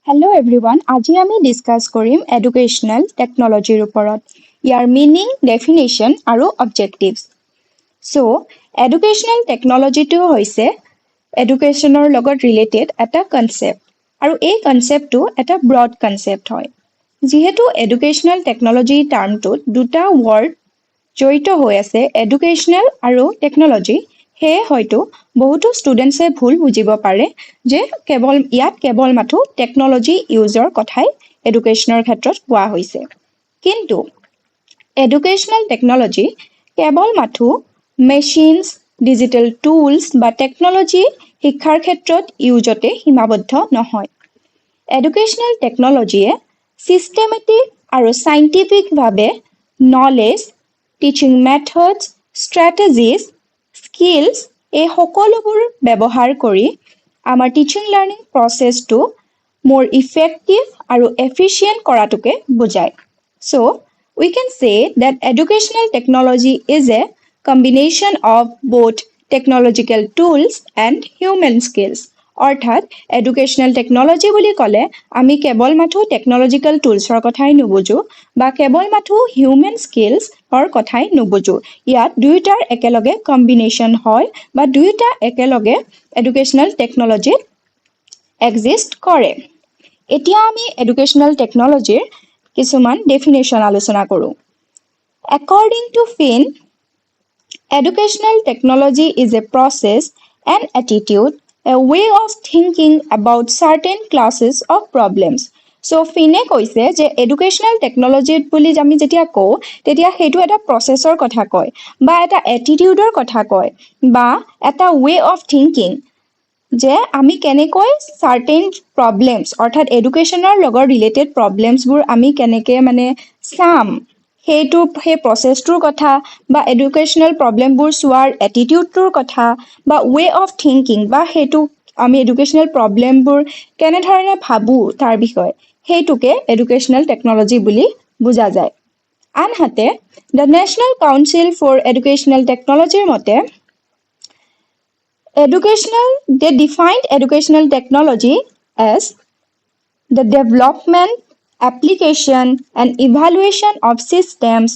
Hello everyone, আজি আমি discuss কৰিম এডুকেশনাল টেকনলজিৰ ওপৰত ইয়াৰ মিনিং, ডেফিনেশন আৰু অবজেক্টিভস। সো এডুকেশনাল টেকনলজিটো হৈছে এডুকেশনৰ লগত ৰিলেটেড এটা কনসেপ্ট আৰু এই কনসেপ্টটো এটা ব্ৰড কনসেপ্ট হয়। যেহেতু এডুকেশনাল টেকনলজি টাৰ্মটোত দুটা ৱৰ্ড জড়িত হৈ আছে, এডুকেশনাল আৰু টেকনলজি, সেয়ে হয়তো বহুতো ষ্টুডেণ্টছে ভুল বুজিব পাৰে যে কেৱল মাথো টেকনলজি ইউজৰ কথাই এডুকেশনৰ ক্ষেত্ৰত কোৱা হৈছে। কিন্তু এডুকেশনাল টেকনলজি কেৱল মাথো মেচিনছ, ডিজিটেল টুলছ বা টেকনলজি শিক্ষাৰ ক্ষেত্ৰত ইউজতে সীমাবদ্ধ নহয়। এডুকেশনাল টেকনলজিয়ে চিষ্টেমেটিক আৰু সাইণ্টিফিকভাৱে knowledge, teaching methods, strategies, skills এই সকলোবোৰ ব্যৱহাৰ কৰি আমাৰ টিচিং লাৰ্নিং প্ৰচেছটো more effective আৰু efficient কৰাটোকে বুজায়। So, we can say that educational technology is a combination of both technological tools and human skills. অৰ্থাৎ এডুকেশনাল টেকনলজি বুলি ক'লে আমি কেৱল মাথো টেকনলজিক্যাল টুলছৰ কথাই নুবুজো বা কেৱল মাথো হিউমেন স্কিলছৰ কথাই নুবুজো। ইয়াত দুয়োটাৰ একেলগে কম্বিনেশ্যন হয় বা দুয়োটা একেলগে এডুকেশনাল টেকনলজি এক্সিষ্ট কৰে। এতিয়া আমি এডুকেশনাল টেকনলজিৰ কিছুমান ডেফিনেশ্যন আলোচনা কৰোঁ। According to Finn, educational technology is a process, an attitude, a way of thinking about certain classes of problems. So, Finne কৈছে যে এডুকেশনাল টেকনলজি বুলি আমি যেতিয়া কওঁ তেতিয়া সেইটো এটা প্ৰচেছৰ কথা কয় বা এটা এটিটিউডৰ কথা কয় বা এটা ৱে অফ থিংকিং, যে আমি কেনেকৈ চাৰ্টেন প্ৰব্লেমছ অৰ্থাৎ এডুকেশনৰ লগত ৰিলেটেড প্ৰব্লেমছবোৰ আমি কেনেকৈ চাম, সেই প্ৰচেছটোৰ কথা বা এডুকেশনাল প্ৰব্লেমবোৰ চোৱাৰ এটিটিউডটোৰ কথা বা ৱে অফ থিংকিং বা সেইটো আমি এডুকেশনাল প্ৰব্লেমবোৰ কেনেধৰণে ভাবোঁ তাৰ বিষয়ে, সেইটোকে এডুকেশনাল টেকনলজি বুলি বুজা যায়। আনহাতে দ্য নেশ্যনেল কাউন্সিল ফৰ এডুকেশনাল টেকনলজিৰ মতে they defined educational technology as the development, application, and evaluation of systems,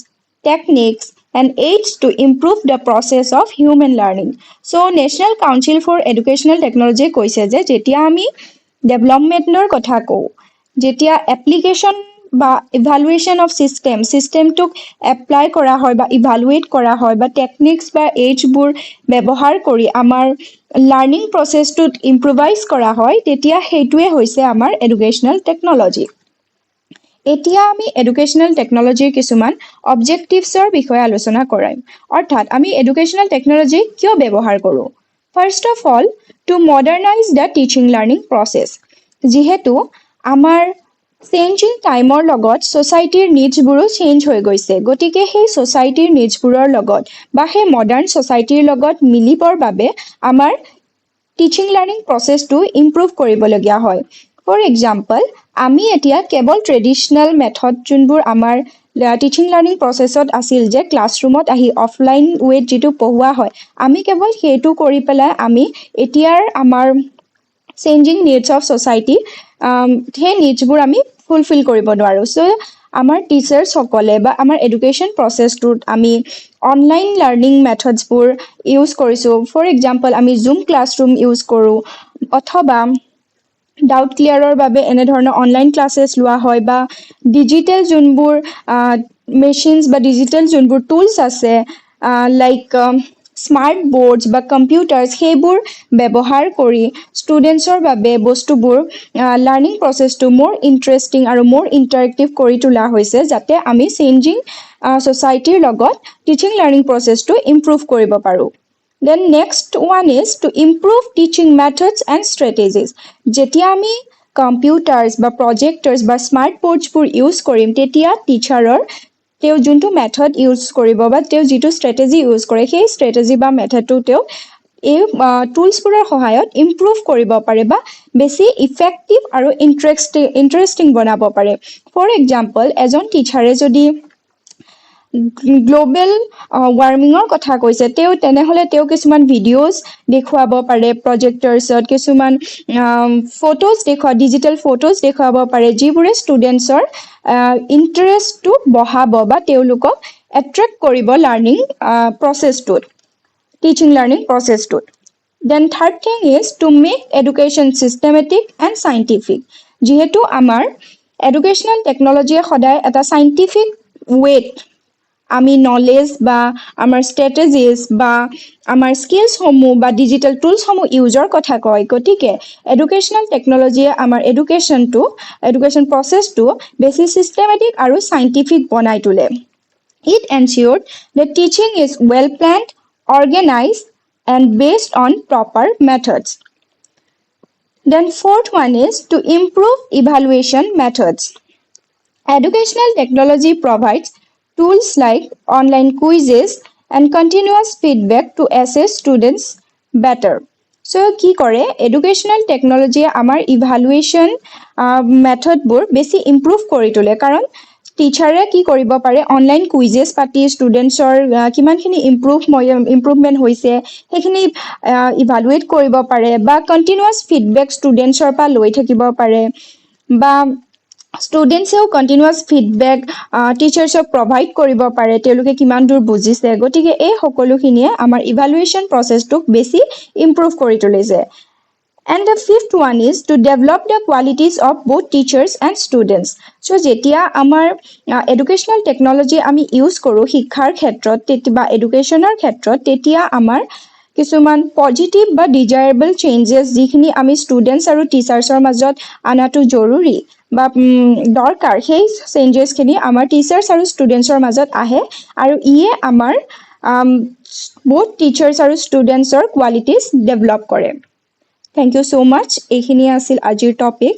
techniques, and aids to improve the process of human learning. So, National Council for Educational Technology কৈছে যে যেতিয়া আমি ডেভেলপমেণ্টৰ কথা কওঁ, যেতিয়া এপ্লিকেশ্যন বা ইভালুৱেশ্যন অফ চিষ্টেমটোক এপ্লাই কৰা হয় বা ইভালুৱেট কৰা হয় বা টেকনিক্স বা এইডছবোৰ ব্যৱহাৰ কৰি আমাৰ লাৰ্নিং প্ৰচেছটোত ইম্প্ৰুভাইজ কৰা হয়, তেতিয়া সেইটোৱে হৈছে আমাৰ এডুকেশনাল টেকনলজি। এতিয়া আমি এডুকেশনাল টেকনলজিৰ কিছুমান অবজেক্টিভছৰ বিষয়ে আলোচনা কৰিম। অৰ্থাৎ আমি এডুকেশনাল টেকনলজি কিয় ব্যৱহাৰ কৰোঁ? First of all, to modernise the teaching learning process. যিহেতু আমাৰ চেঞ্জিং টাইমৰ লগত ছ'চাইটিৰ নিডছবোৰো চেঞ্জ হৈ গৈছে, গতিকে সেই ছ'চাইটিৰ নিডছবোৰৰ লগত বা সেই মডাৰ্ণ ছ'চাইটিৰ লগত মিলিবৰ বাবে আমাৰ টিচিং লাৰ্নিং প্ৰচেছটো ইম্প্ৰুভ কৰিবলগীয়া হয়। ফৰ এক্সাম্পল, আমি এতিয়া কেৱল ট্ৰেডিশ্যনেল মেথড যোনবোৰ আমাৰ টিচিং লাৰ্নিং প্ৰচেছত আছিল, যে ক্লাছৰুমত আহি অফলাইন ৱেত যিটো পঢ়োৱা হয়, আমি কেৱল সেইটো কৰি পেলাই আমি এতিয়াৰ আমাৰ চেঞ্জিং নিডছ অফ ছ'চাইটি সেই নিডছবোৰ আমি ফুলফিল কৰিব নোৱাৰোঁ। চ' আমাৰ টিচাৰ্ছসকলে বা আমাৰ এডুকেশ্যন প্ৰচেছটোত আমি অনলাইন লাৰ্নিং মেথডছবোৰ ইউজ কৰিছোঁ। ফৰ এক্সাম্পল, আমি জুম ক্লাছৰুম ইউজ কৰোঁ অথবা ডাউট ক্লিয়াৰৰ বাবে এনেধৰণৰ অনলাইন ক্লাছেছ লোৱা হয় বা ডিজিটেল যোনবোৰ মেচিনছ বা ডিজিটেল যোনবোৰ টুলছ আছে লাইক স্মাৰ্ট বৰ্ডছ বা কম্পিউটাৰ্ছ, সেইবোৰ ব্যৱহাৰ কৰি ষ্টুডেণ্টছৰ বাবে বস্তুবোৰ লাৰ্নিং প্ৰচেছটো মোৰ ইণ্টাৰেষ্টিং আৰু মোৰ ইণ্টাৰেক্টিভ কৰি তোলা হৈছে, যাতে আমি চেঞ্জিং ছ'চাইটিৰ লগত টিচিং লাৰ্নিং প্ৰচেছটো ইম্প্ৰুভ কৰিব পাৰোঁ। Then next one is to improve teaching methods and strategies. যেতিয়া আমি কম্পিউটাৰ্ছ বা প্ৰজেক্টাৰ্ছ বা স্মাৰ্ট বৰ্ডছবোৰ ইউজ কৰিম, তেতিয়া টিচাৰৰ তেওঁ যোনটো মেথড ইউজ কৰিব বা তেওঁ যিটো ষ্ট্ৰেটেজি ইউজ কৰে, সেই ষ্ট্ৰেটেজি বা মেথডটো তেওঁ এই টুলছবোৰৰ সহায়ত ইম্প্ৰুভ কৰিব পাৰে বা বেছি ইফেক্টিভ আৰু ইণ্টাৰেষ্টিং বনাব পাৰে। ফৰ এক্সাম্পল, এজন টিচাৰে যদি গ্লোবেল ৱাৰ্মিঙৰ কথা কৈছে তেনেহ'লে কিছুমান ভিডিঅ'জ দেখুৱাব পাৰে প্ৰজেক্টৰ্ছত কিছুমান ডিজিটেল ফটোজ দেখুৱাব পাৰে যিবোৰে ষ্টুডেণ্টছৰ ইণ্টাৰেষ্টটো বঢ়াব বা তেওঁলোকক এট্ৰেক্ট কৰিব লাৰ্ণিং প্ৰচেছটোত টিচিং লাৰ্ণিং প্ৰচেছটোত then third thing is to make education systematic and scientific যিহেতু আমাৰ এডুকেশ্যনেল টেকন'লজিয়ে সদায় এটা চাইণ্টিফিক ৱেত আমি নলেজ বা আমাৰ ষ্ট্ৰেটেজিজ বা আমাৰ স্কিলছসমূহ বা ডিজিটেল টুলছসমূহ ইউজৰ কথা কয় গতিকে এডুকেশ্যনেল টেকন'লজিয়ে আমাৰ এডুকেশ্যন প্ৰচেছটো বেছি চিষ্টেমেটিক আৰু চাইণ্টিফিক বনাই তোলে It ensured that teaching is well planned, organized, and based on proper methods. Then fourth one is to improve evaluation methods. Educational technology provides tools like online quizzes and continuous feedback to assess students better. So, কি কৰে educational টেকন'লজিয়ে আমাৰ evaluation মেথডবোৰ বেছি improve কৰি তোলে কাৰণ টিচাৰে কি কৰিব পাৰে অনলাইন কুইজেছ পাতি ষ্টুডেণ্টছৰ কিমানখিনি ইম্প্ৰুভমেণ্ট হৈছে সেইখিনি ইভালুৱেট কৰিব পাৰে বা কণ্টিনিউৱাছ ফিডবেক ষ্টুডেণ্টছৰ পৰা লৈ থাকিব পাৰে বা ষ্টুডেণ্টছেও কণ্টিনিউৱাছ ফিডবেক টিচাৰ্ছক প্ৰভাইড কৰিব পাৰে তেওঁলোকে কিমান দূৰ বুজিছে গতিকে এই সকলোখিনিয়ে আমাৰ ইভালুৱেশ্যন প্ৰচেছটোক বেছি ইম্প্ৰুভ কৰি তুলিছে And the fifth one is to develop the qualities of both teachers and students. So, যেতিয়া আমাৰ educational technology আমি ইউজ কৰোঁ শিক্ষাৰ ক্ষেত্ৰত বা এডুকেশ্যনৰ ক্ষেত্ৰত তেতিয়া আমাৰ কিছুমান পজিটিভ বা ডিজায়াৰেবল চেঞ্জেছ যিখিনি আমি ষ্টুডেণ্টছ আৰু টিচাৰ্ছৰ মাজত অনাটো জৰুৰী বা দৰকাৰ সেই চেঞ্জেছখিনি আমাৰ টিচাৰ্ছ আৰু ষ্টুডেণ্টছৰ মাজত আহে আৰু ইয়ে আমাৰ both টিচাৰ্ছ আৰু ষ্টুডেণ্টছৰ কোৱালিটিজ ডেভেলপ কৰে Thank you so much. এইখিনি আছিল আজিৰ টপিক